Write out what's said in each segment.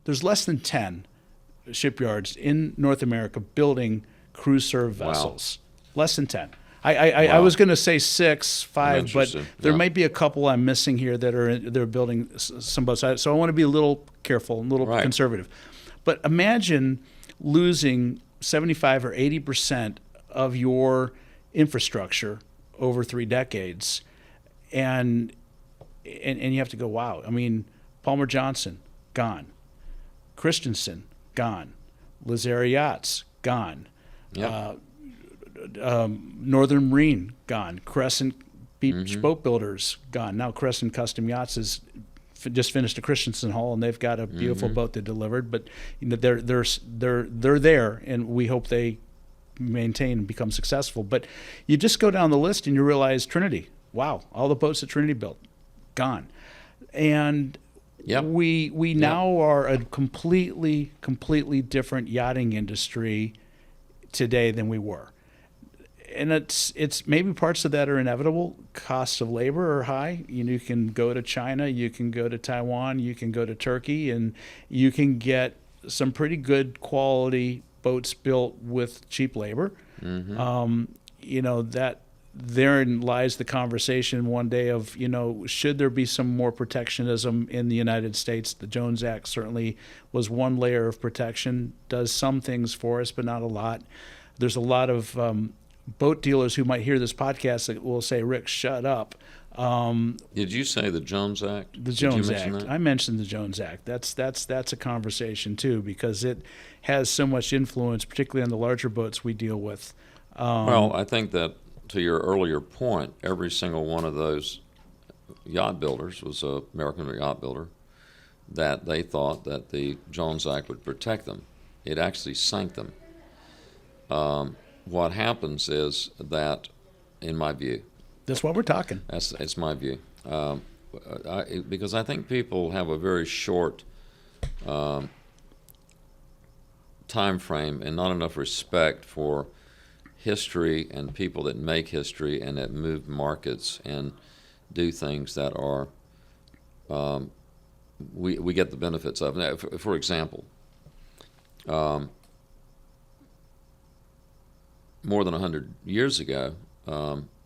there's less than 10 shipyards in North America building cruise serve vessels. Wow. Less than 10. I was going to say 6, 5, but there might be a couple I'm missing here they're building some boats. So I want to be a little careful, a little conservative. But imagine losing 75 or 80% of your infrastructure over 3 decades, and you have to go, wow. I mean, Palmer Johnson, gone. Christensen, gone. Lazzara Yachts, gone. Yeah. Northern Marine, gone. Crescent Beach Boat Builders, gone. Now Crescent Custom Yachts is just finished a Christensen hull, and they've got a beautiful boat they delivered. But they're there, and we hope they maintain and become successful. But you just go down the list and you realize Trinity. Wow, all the boats that Trinity built, gone. And we now are a completely different yachting industry today than we were. And it's maybe parts of that are inevitable. Costs of labor are high. You can go to China, you can go to Taiwan, you can go to Turkey, and you can get some pretty good quality boats built with cheap labor. That therein lies the conversation one day of, should there be some more protectionism in the United States? The Jones Act certainly was one layer of protection, does some things for us, but not a lot. There's a lot of boat dealers who might hear this podcast that will say, Rick, shut up. Did you say the Jones Act? The Jones Act. I mentioned the Jones Act. That's a conversation too, because it has so much influence, particularly on the larger boats we deal with. Well, I think that to your earlier point, every single one of those yacht builders was an American yacht builder that they thought that the Jones Act would protect them. It actually sank them. What happens is that, in my view, that's what we're talking. It's my view, because I think people have a very short time frame and not enough respect for history and people that make history and that move markets and do things that are we get the benefits of. Now, for example, more than 100 years ago,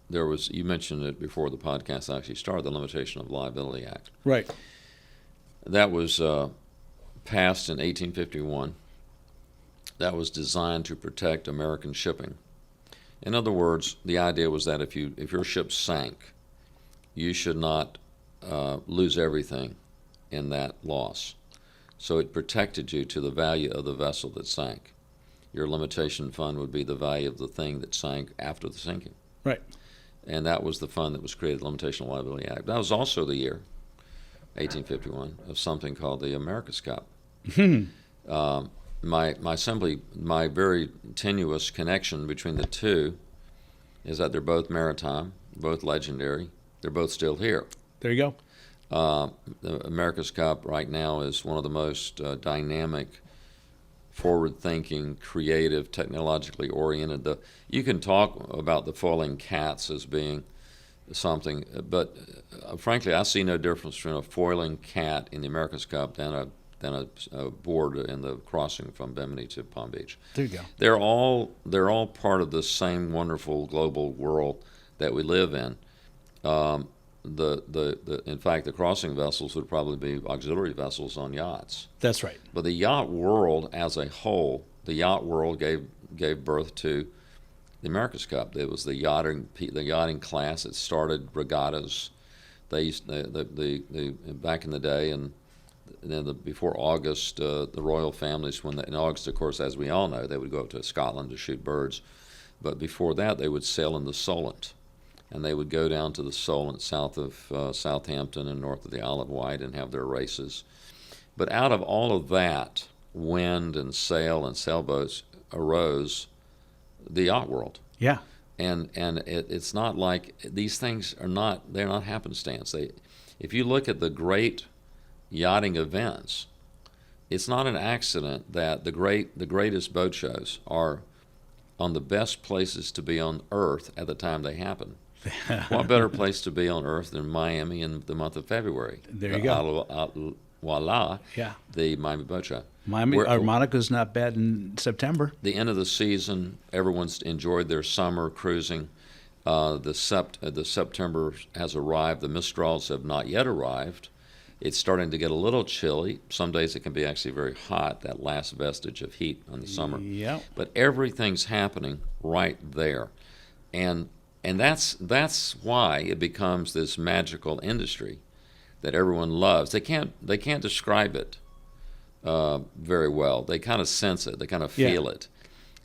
there was, you mentioned it before the podcast actually started, the Limitation of Liability Act. Right. That was passed in 1851. That was designed to protect American shipping. In other words, the idea was that if your ship sank, you should not lose everything in that loss. So it protected you to the value of the vessel that sank. Your limitation fund would be the value of the thing that sank after the sinking. Right. And that was the fund that was created, the Limitation of Liability Act. That was also the year, 1851, of something called the America's Cup. My very tenuous connection between the two is that they're both maritime, both legendary. They're both still here. There you go. The America's Cup right now is one of the most dynamic, forward-thinking, creative, technologically oriented. You can talk about the foiling cats as being something, but frankly, I see no difference between a foiling cat in the America's Cup than a board in the crossing from Bimini to Palm Beach. There you go. They're all part of the same wonderful global world that we live in. In fact, the crossing vessels would probably be auxiliary vessels on yachts. That's right. But the yacht world as a whole, the yacht world gave birth to the America's Cup. It was the yachting class. It started regattas. They used back in the day, and then before August, the royal families, in August, of course, as we all know, they would go up to Scotland to shoot birds. But before that, they would sail in the Solent. And they would go down to the Solent south of Southampton and north of the Isle of Wight and have their races. But out of all of that, wind and sailboats arose the yacht world. Yeah. And it's not like these things they're not happenstance. If you look at the great yachting events, it's not an accident that the greatest boat shows are on the best places to be on Earth at the time they happen. What better place to be on Earth than Miami in the month of February? There you go. voila, Yeah. the Miami Boat Show. Miami, Monaco's not bad in September. The end of the season, everyone's enjoyed their summer cruising. The September has arrived. The Mistrals have not yet arrived. It's starting to get a little chilly. Some days it can be actually very hot, that last vestige of heat in the summer. Yeah. But everything's happening right there. And that's why it becomes this magical industry that everyone loves. They can't describe it very well. They kind of sense it. They kind of feel it.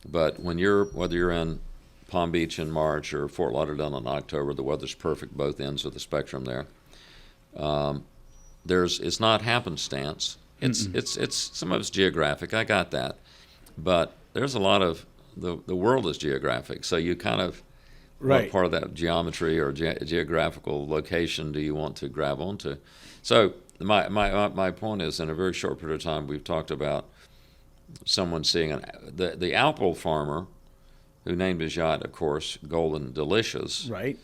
But whether you're in Palm Beach in March or Fort Lauderdale in October, the weather's perfect, both ends of the spectrum there. It's not happenstance. It's some of it's geographic. I got that, but there's a lot of the world is geographic. So you kind of what part of that geometry or geographical location do you want to grab onto? So my point is, in a very short period of time, we've talked about someone seeing the apple farmer, who named his yacht, of course, Golden Delicious, right,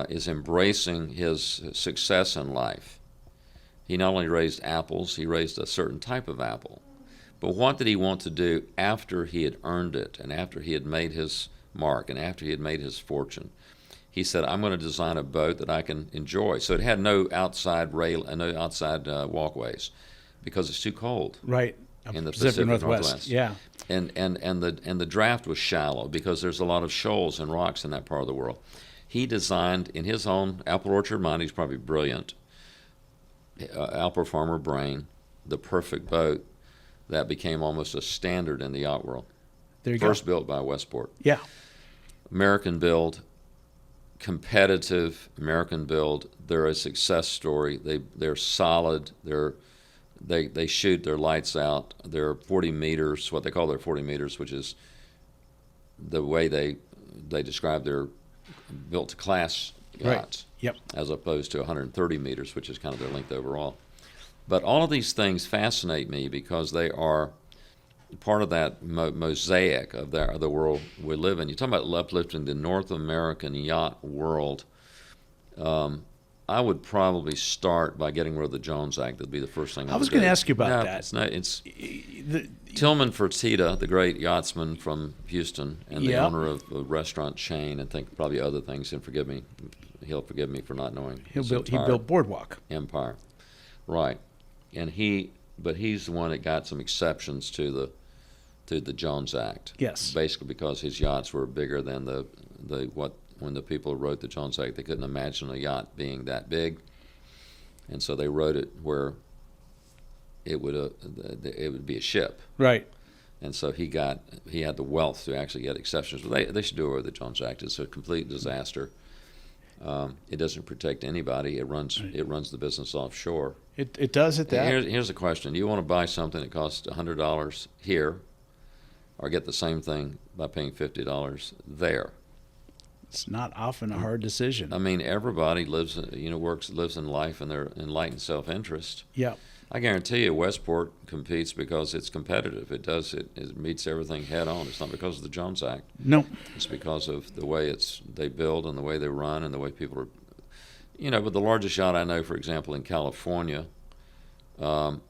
is embracing his success in life. He not only raised apples, he raised a certain type of apple. But what did he want to do after he had earned it and after he had made his mark and after he had made his fortune? He said, I'm going to design a boat that I can enjoy. So it had no outside walkways because it's too cold. Right. In the Pacific Northwest. Yeah. And the draft was shallow because there's a lot of shoals and rocks in that part of the world. He designed, in his own apple orchard mind, he's probably brilliant, apple farmer brain, the perfect boat that became almost a standard in the yacht world. There you go. First built by Westport. Yeah. American build, competitive American build. They're a success story. They're solid. They shoot their lights out. They're 40 meters, what they call their 40 meters, which is the way they describe their built to class yachts. Right. Yep. As opposed to 130 meters, which is kind of their length overall. But all of these things fascinate me because they are part of that mosaic of the world we live in. You're talking about uplifting the North American yacht world. I would probably start by getting rid of the Jones Act. That'd be the first thing I was going to ask you about that. Tillman Fertitta, the great yachtsman from Houston and the owner of a restaurant chain, and think probably other things, and he'll forgive me for not knowing. He built Boardwalk Empire, right? And he's the one that got some exceptions to the Jones Act. Yes, basically because his yachts were bigger than when the people wrote the Jones Act, they couldn't imagine a yacht being that big, and so they wrote it where it would be a ship. Right. And so he had the wealth to actually get exceptions. But they should do away with the Jones Act. It's a complete disaster. It doesn't protect anybody. It runs the business offshore. It does at that. Here's the question: do you want to buy something that costs $100 here, or get the same thing by paying $50 there? It's not often a hard decision. I mean, everybody lives in life in their enlightened self-interest. Yeah. I guarantee you, Westport competes because it's competitive. It meets everything head on. It's not because of the Jones Act. No. It's because of the way they build and the way they run and the way people are. But the largest yacht I know, for example, in California, the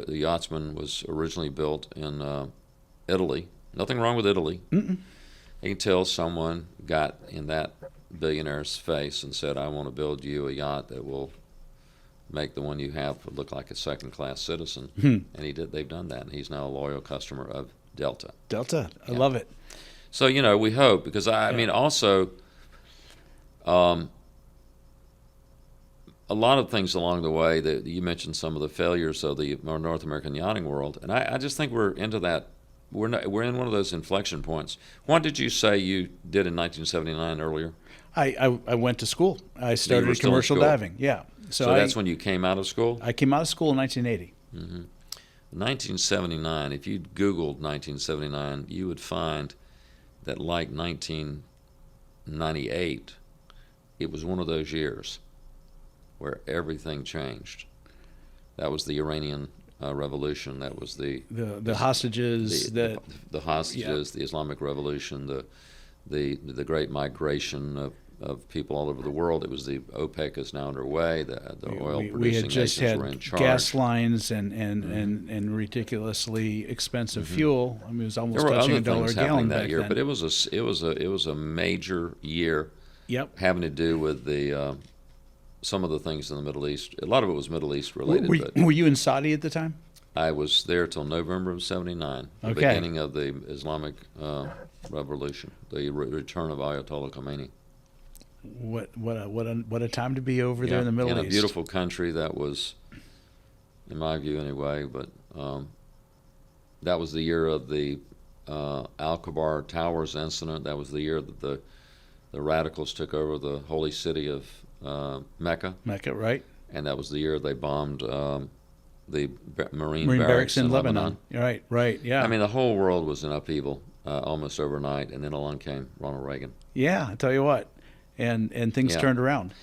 Yachtsman was originally built in Italy. Nothing wrong with Italy. Mm-mm. Until someone got in that billionaire's face and said, I want to build you a yacht that will make the one you have look like a second-class citizen. And they've done that, and he's now a loyal customer of Delta. I love it. So, we hope, because I mean, also, a lot of things along the way that you mentioned, some of the failures of the North American yachting world, and I just think we're into that. We're in one of those inflection points. What did you say you did in 1979 earlier? I went to school. I started commercial diving. Yeah. So that's when you came out of school? I came out of school in 1980. Mm-hmm. 1979, if you Googled 1979, you would find that, like 1998, it was one of those years where everything changed. That was the Iranian Revolution. That was the hostages. The hostages, the Islamic Revolution, the Great Migration of people all over the world. It was the OPEC is now underway. The oil we producing had just nations had were in charge. gas lines and ridiculously expensive fuel. I mean, it was almost There were touching other $1 things a gallon happening back that year, then. but it was a major year. Yep. Having to do with the some of the things in the Middle East. A lot of it was Middle East related. Were you in Saudi at the time? I was there till November of '79, the Okay. beginning of the Islamic Revolution, the return of Ayatollah Khomeini. What a time to be over there in the Middle East. In a beautiful country that was, in my view anyway, but that was the year of the Al-Kabar Towers incident. That was the year that the radicals took over the holy city of Mecca. Mecca, right? And that was the year they bombed the Marine barracks in Lebanon. Right, yeah. I mean, the whole world was in upheaval almost overnight, and then along came Ronald Reagan. Yeah, I tell you what, and things turned around.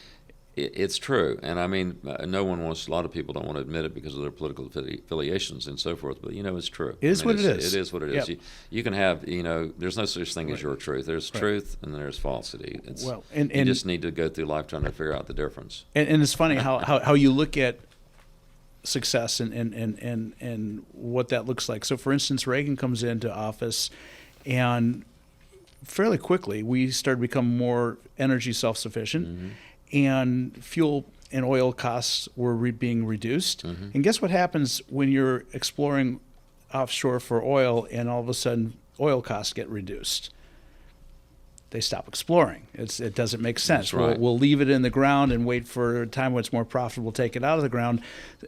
It's true, and I mean, no one wants. A lot of people don't want to admit it because of their political affiliations and so forth. But it's true. It is what it is. It is what it is. Yep. You can have, there's no such thing as your truth. There's truth and there's falsity. You just need to go through life trying to figure out the difference. And it's funny how you look at success and what that looks like. So, for instance, Reagan comes into office, and fairly quickly we started to become more energy self-sufficient, and fuel and oil costs were being reduced. And guess what happens when you're exploring offshore for oil and all of a sudden oil costs get reduced? They stop exploring. It doesn't make sense. That's right. We'll leave it in the ground and wait for a time when it's more profitable, take it out of the ground.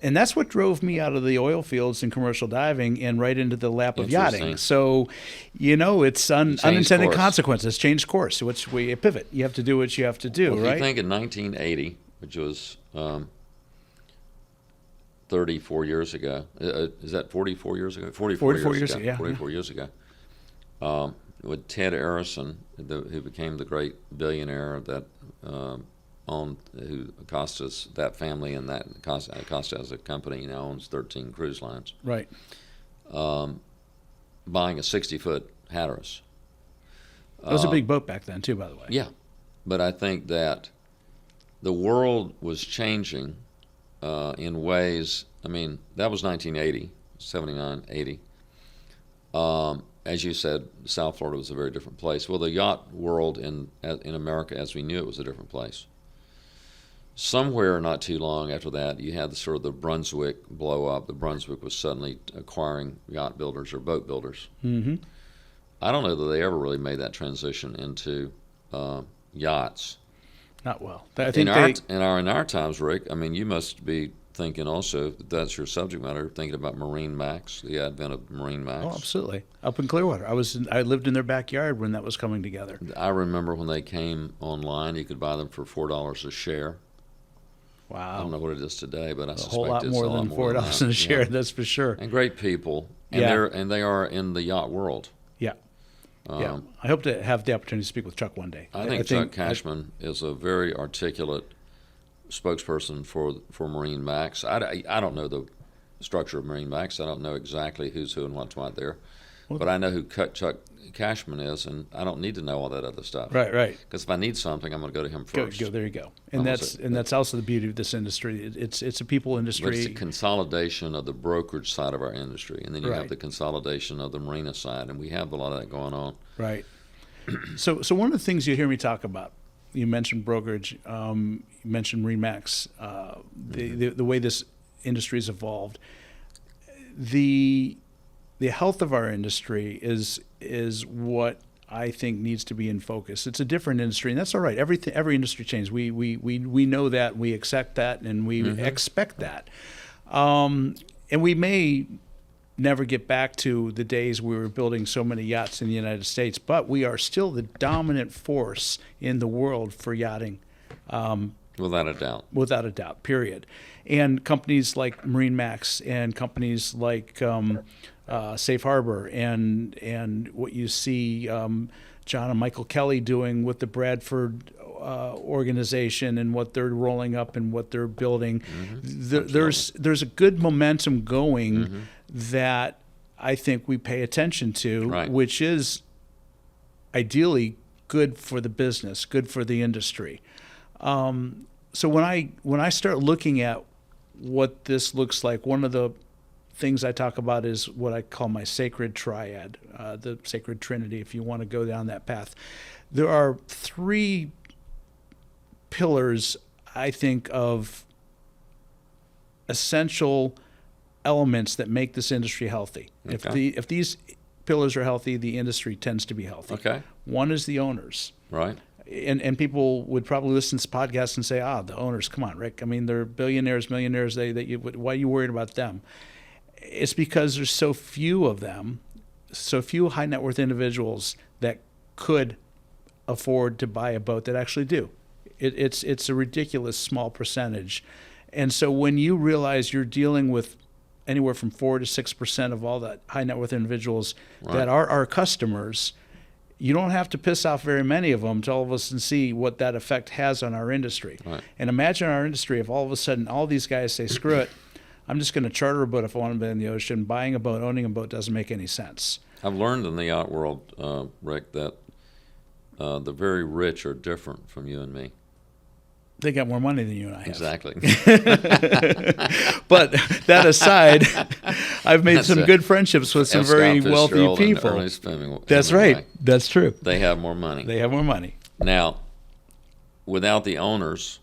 And that's what drove me out of the oil fields and commercial diving and right into the lap of yachting. So, it's unintended course. consequences. Change course. Which we pivot. You have to do what you have to do, Well, if right? you think in 1980, which was 34 years ago, is that 44 years ago? 44 years ago. Yeah. 44 years ago. With Ted Arison, who became the great billionaire that who Acosta's, that family and that Acosta as a company now owns 13 cruise lines. Right. Buying a 60-foot Hatteras. That was a big boat back then, too, by the way. Yeah, but I think that the world was changing in ways. I mean, that was 1980, 79, 80. As you said, South Florida was a very different place. Well, the yacht world in America, as we knew it, was a different place. Somewhere not too long after that, you had the Brunswick blow up. The Brunswick was suddenly acquiring yacht builders or boat builders. Mm-hmm. I don't know that they ever really made that transition into yachts. Not well. I think in our times, Rick, I mean, you must be thinking also that's your subject matter, thinking about Marine Max, the advent of Marine Max. Oh, absolutely. Up in Clearwater. I lived in their backyard when that was coming together. I remember when they came online, you could buy them for $4 a share. Wow. I don't know what it is today, but I suspect whole lot it's more a lot than more $4 a share, that's for sure. And great people, and they are in the yacht world. Yeah. Yeah. I hope to have the opportunity to speak with Chuck one day. I think Chuck Cashman is a very articulate spokesperson for Marine Max. I don't know the structure of Marine Max. I don't know exactly who's who and what's what there. But I know who Chuck Cashman is, and I don't need to know all that other stuff. Right. Because if I need something, I'm going to go to him first. Go. There you go. And that's also the beauty of this industry. It's a people industry. But it's the consolidation of the brokerage side of our industry, and then you have the consolidation of the marina side, and we have a lot of that going on. Right. So one of the things you hear me talk about, you mentioned brokerage, you mentioned Marine Max, the way this industry has evolved. The health of our industry is what I think needs to be in focus. It's a different industry, and that's all right. Every industry changes. We know that, we accept that, and we expect that. And we may never get back to the days we were building so many yachts in the United States, but we are still the dominant force in the world for yachting. Without a doubt. Without a doubt, period. And companies like Marine Max and companies like Safe Harbor and what you see John and Michael Kelly doing with the Bradford organization and what they're rolling up and what they're building. There's a good momentum going that I think we pay attention to, which is ideally good for the business, good for the industry. So when I start looking at what this looks like, one of the things I talk about is what I call my sacred triad, the sacred trinity, if you want to go down that path. There are three pillars, I think, of essential elements that make this industry healthy. Okay. If these pillars are healthy, the industry tends to be healthy. Okay. One is the owners. Right. And people would probably listen to this podcast and say, the owners, come on, Rick. I mean, they're billionaires, millionaires. Why are you worried about them? It's because there's so few of them, so few high net worth individuals that could afford to buy a boat that actually do. It's a ridiculous small percentage. And so when you realize you're dealing with anywhere from 4 to 6% of all the high net worth individuals that are our customers, you don't have to piss off very many of them to all of us and see what that effect has on our industry. Right. And imagine our industry if all of a sudden all these guys say, screw it, I'm just going to charter a boat if I want to be in the ocean. Buying a boat, owning a boat doesn't make any sense. I've learned in the yacht world, Rick, that the very rich are different from you and me. They got more money than you and I have. Exactly. But that aside, I've made some good friendships with some very wealthy people. That's right. That's true. They have more money. They have more money. Now, without the owners,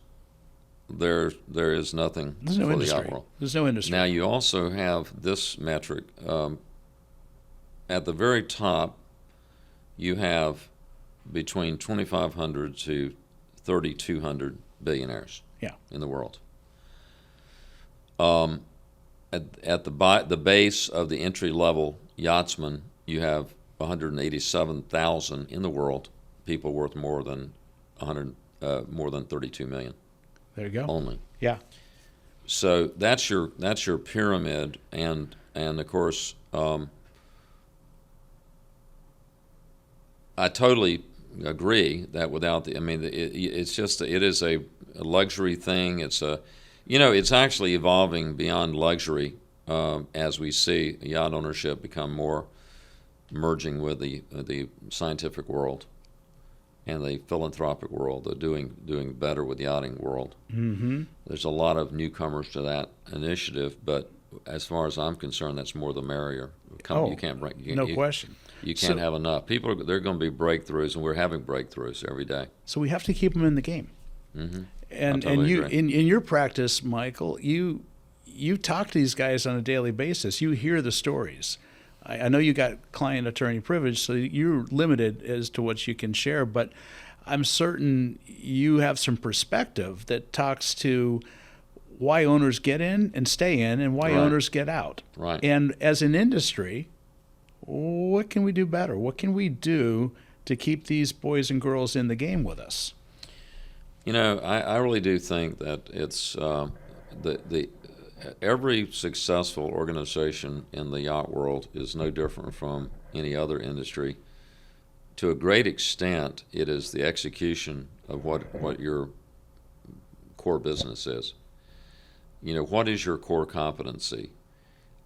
there is nothing There's no for industry. the yacht world. There's no industry. Now, you also have this metric. At the very top, you have between 2,500 to 3,200 billionaires in the world. At the base of the entry-level yachtsman, you have 187,000 in the world, people worth more than 32 million. There you go. Only. Yeah. So that's your pyramid, and of course, I totally agree that without the, I mean, it is a luxury thing. It's actually evolving beyond luxury as we see yacht ownership become more merging with the scientific world and the philanthropic world. They're doing better with the yachting world. Mm-hmm. There's a lot of newcomers to that initiative, but as far as I'm concerned, that's more the merrier. You can't break. No question. You can't have enough. They're going to be breakthroughs, and we're having breakthroughs every day. So we have to keep them in the game. Mm-hmm. And you in your practice, Michael, you talk to these guys on a daily basis. You hear the stories. I know you got client attorney privilege, so you're limited as to what you can share, but I'm certain you have some perspective that talks to why owners get in and stay in and why owners get out. Right. And as an industry, what can we do better? What can we do to keep these boys and girls in the game with us? I really do think that it's every successful organization in the yacht world is no different from any other industry. To a great extent, it is the execution of what your core business is. What is your core competency?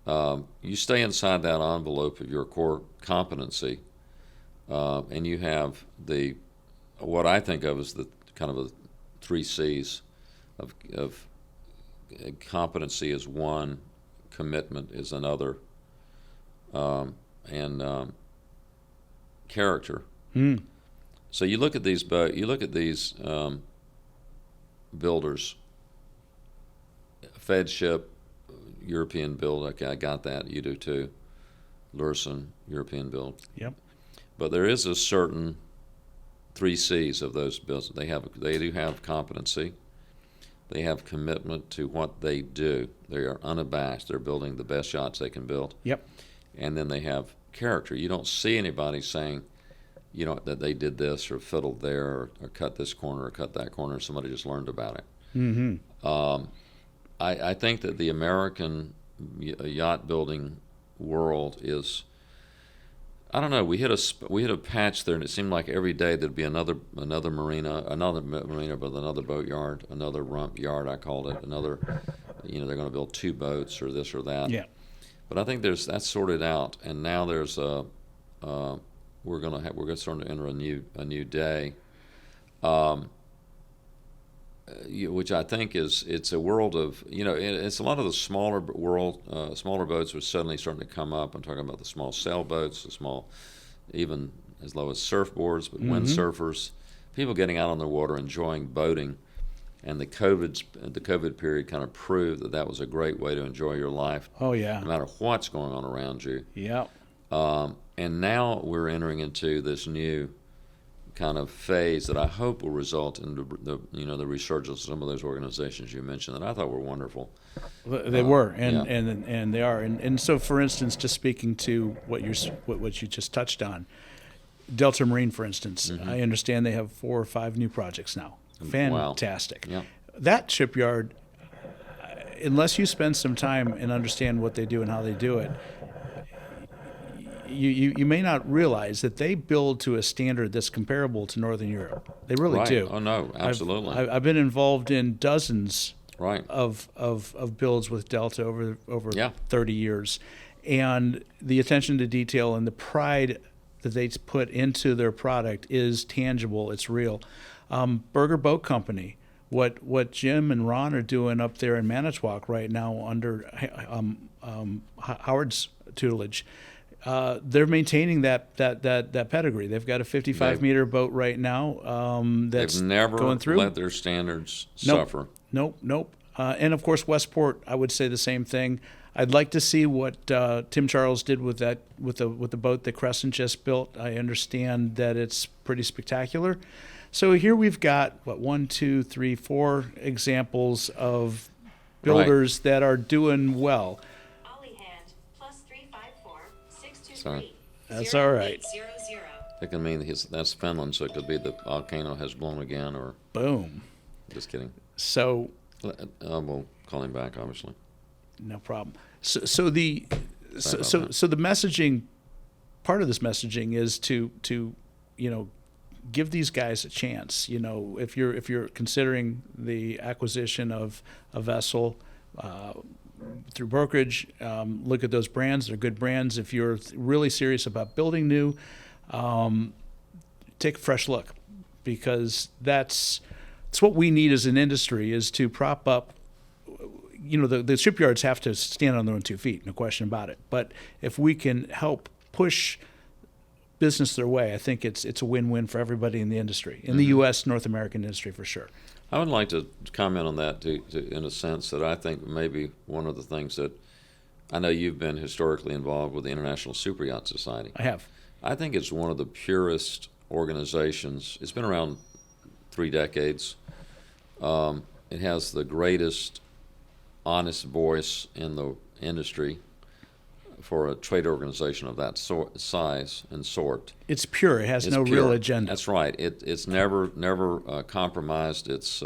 You stay inside that envelope of your core competency, and you have what I think of as the kind of the 3 C's of competency is one, commitment is another, and character. Mm. So you look at these builders. Fed ship, European build. Okay, I got that. You do too. Lursen, European build. Yep. But there is a certain 3 C's of those builds. They do have competency. They have commitment to what they do. They are unabashed. They're building the best yachts they can build. Yep. And then they have character. You don't see anybody saying, that they did this or fiddled there or cut this corner or cut that corner. Somebody just learned about it. Mm-hmm. I think that the American yacht building world is, I don't know. We hit a patch there, and it seemed like every day there'd be another marina with another boat yard, another rump yard. I called it another. They're going to build 2 boats or this or that. Yeah. But I think that's sorted out, and now there's we're going to start to enter a new day, which I think it's a world of, it's a lot of the smaller boats are suddenly starting to come up. I'm talking about the small sailboats, the small, even as low as surfboards, but windsurfers, people getting out on the water, enjoying boating. And the COVID period kind of proved that was a great way to enjoy your life. Oh yeah. No matter what's going on around you. Yeah. And now we're entering into this new kind of phase that I hope will result in the resurgence of some of those organizations you mentioned that I thought were wonderful. They were, and they are, and so for instance, just speaking to what you just touched on, Delta Marine, for instance, I understand they have 4 or 5 new projects now. Fantastic. Wow. Yeah. That shipyard, unless you spend some time and understand what they do and how they do it, you may not realize that they build to a standard that's comparable to Northern Europe. They really do. Oh no, absolutely. I've been involved in dozens right. of builds with Delta over 30 years, and the attention to detail and the pride that they put into their product is tangible. It's real. Berger Boat Company, what Jim and Ron are doing up there in Manitowoc right now under Howard's tutelage, they're maintaining that pedigree. They've got a 55-meter boat right now that's they've never going through. let their standards suffer. Nope. And of course, Westport, I would say the same thing. I'd like to see what Tim Charles did with the boat that Crescent just built. I understand that it's pretty spectacular. So here we've got 1, 2, 3, 4 examples of builders that are doing well. Ollie hand +354 623. Sorry. That's all right. 0800. It can mean that's Finland, so it could be the volcano has blown again, or Boom. just kidding. So We'll call him back, obviously. no problem. So the messaging, part of this messaging is to give these guys a chance. If you're considering the acquisition of a vessel through brokerage, look at those brands. They're good brands. If you're really serious about building new, take a fresh look, because that's what we need as an industry, is to prop up. The shipyards have to stand on their own 2 feet, no question about it. But if we can help push business their way, I think it's a win-win for everybody in the industry, in the U.S. North American industry for sure. I would like to comment on that in a sense that I think maybe one of the things that I know you've been historically involved with the International Superyacht Society. I have. I think it's one of the purest organizations. It's been around 3 decades. It has the greatest honest voice in the industry for a trade organization of that size and sort. It's pure. It has no pure. real agenda. That's right. It's never compromised. Its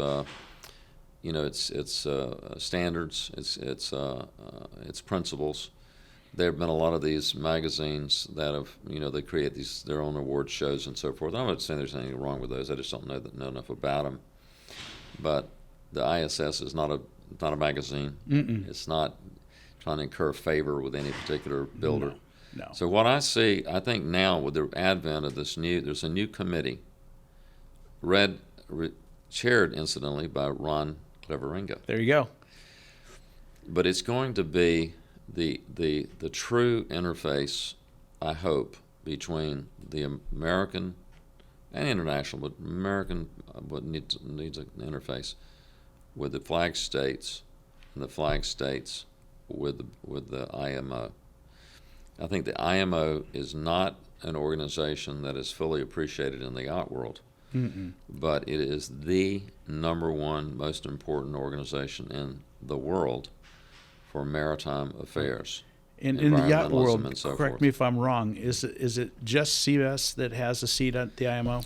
standards. Its principles. There have been a lot of these magazines that have they create their own award shows and so forth. I'm not saying there's anything wrong with those. I just don't know enough about them. But the ISS is not a magazine. It's not trying to incur favor with any particular builder. No. So what I think now with the advent of there's a new committee, chaired incidentally by Ron Cleveringa. There you go. But it's going to be the true interface, I hope, between the American and international, but American needs an interface with the flag states, and the flag states with the IMO. I think the IMO is not an organization that is fully appreciated in the yacht world, but it is the #1 most important organization in the world for maritime affairs. In the yacht world, and so correct forth. me if I'm wrong, is it just CBS that has a seat at the IMO?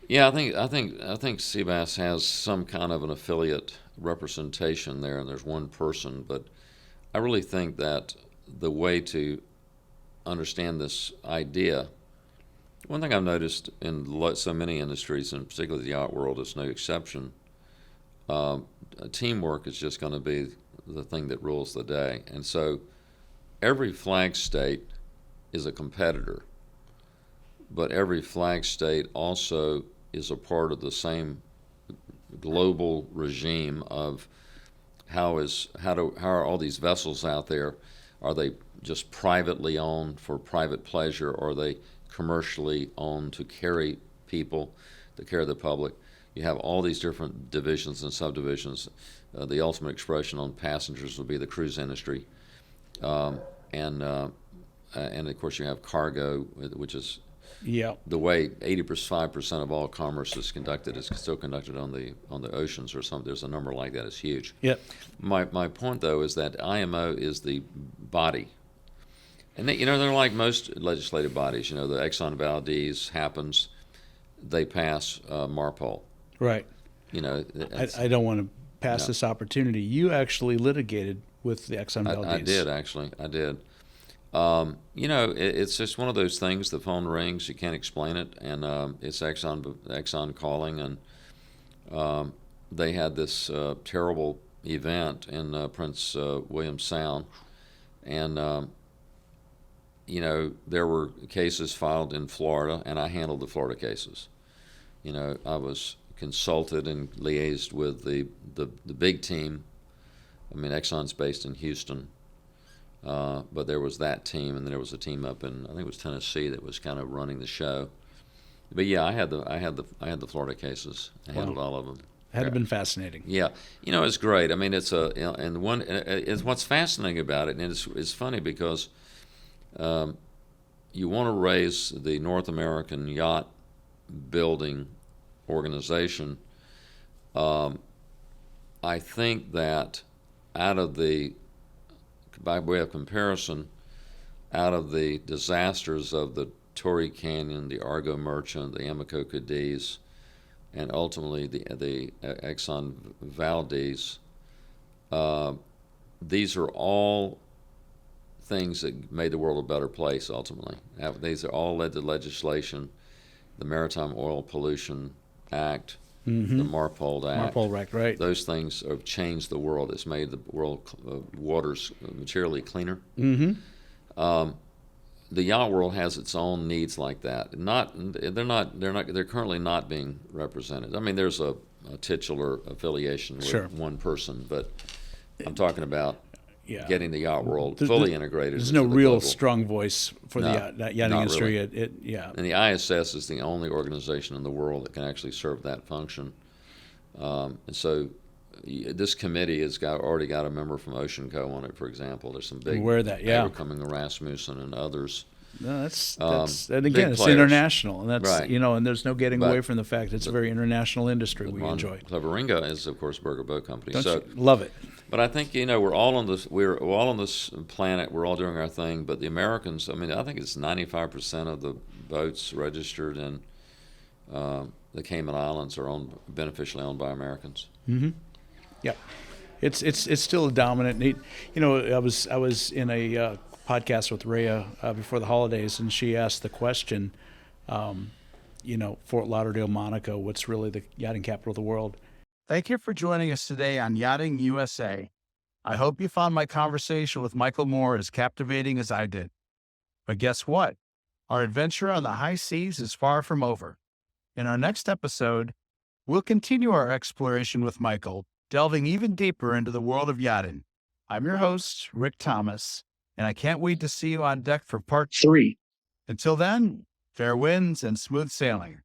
Yeah, I think Seabass has some kind of an affiliate representation there, and there's one person. But I really think that the way to understand this idea, one thing I've noticed in so many industries, and particularly the yacht world, is no exception. Teamwork is just going to be the thing that rules the day, and so every flag state is a competitor. but every flag state also is a part of the same global regime of how are all these vessels out there? Are they just privately owned for private pleasure, or are they commercially owned to carry people, to carry the public? You have all these different divisions and subdivisions. The ultimate expression on passengers would be the cruise industry, and of course you have cargo, which is the way 85% of all commerce is conducted. Is still conducted on the oceans or something. There's a number like that. It's huge. Yep. My point though is that IMO is the body, and they're like most legislative bodies. The Exxon Valdez happens, they pass MARPOL. Right. I don't want to pass this opportunity. You actually litigated with the Exxon Valdez. I did, actually. I did. It's just one of those things. The phone rings, you can't explain it, and it's Exxon calling, and they had this terrible event in Prince William Sound, and there were cases filed in Florida, and I handled the Florida cases. I was consulted and liaised with the big team. I mean, Exxon's based in Houston, but there was that team, and then there was a team up in, I think it was Tennessee, that was kind of running the show. But yeah, I had the Florida cases. I handled all of them. Had been fascinating. Yeah, it's great. I mean, it's what's fascinating about it, and it's funny because you want to raise the North American yacht building organization. I think that by way of comparison, out of the disasters of the Torrey Canyon, the Argo Merchant, the Amico Cadiz, and ultimately the Exxon Valdez, these are all things that made the world a better place ultimately. These are all led to legislation, the Maritime Oil Pollution Act, the MARPOL Act. MARPOL Act, right. Those things have changed the world. It's made the world waters materially cleaner. The yacht world has its own needs like that. They're currently not being represented. I mean, there's a titular affiliation with one person, but I'm talking about getting the yacht world fully integrated. There's no real strong voice for the yachting industry. Really. And the ISS is the only organization in the world that can actually serve that function. And so this committee has already got a member from Ocean Co. on it, for example. There's some big coming Rasmussen and others. No, that's and again, it's international, and that's right. And there's no getting away from the fact that it's a very international industry we enjoy. Cleveringa is, of course, Burger Boat Company. Love it. But I think we're all on this planet. We're all doing our thing. But the Americans, I mean, I think it's 95% of the boats registered in the Cayman Islands are beneficially owned by Americans. Mm-hmm. Yeah, it's still a dominant. I was in a podcast with Rhea before the holidays, and she asked the question, Fort Lauderdale, Monaco, what's really the yachting capital of the world? Thank you for joining us today on Yachting USA. I hope you found my conversation with Michael Moore as captivating as I did. But guess what? Our adventure on the high seas is far from over. In our next episode, we'll continue our exploration with Michael, delving even deeper into the world of yachting. I'm your host, Rick Thomas, and I can't wait to see you on deck for part 3. Until then, fair winds and smooth sailing.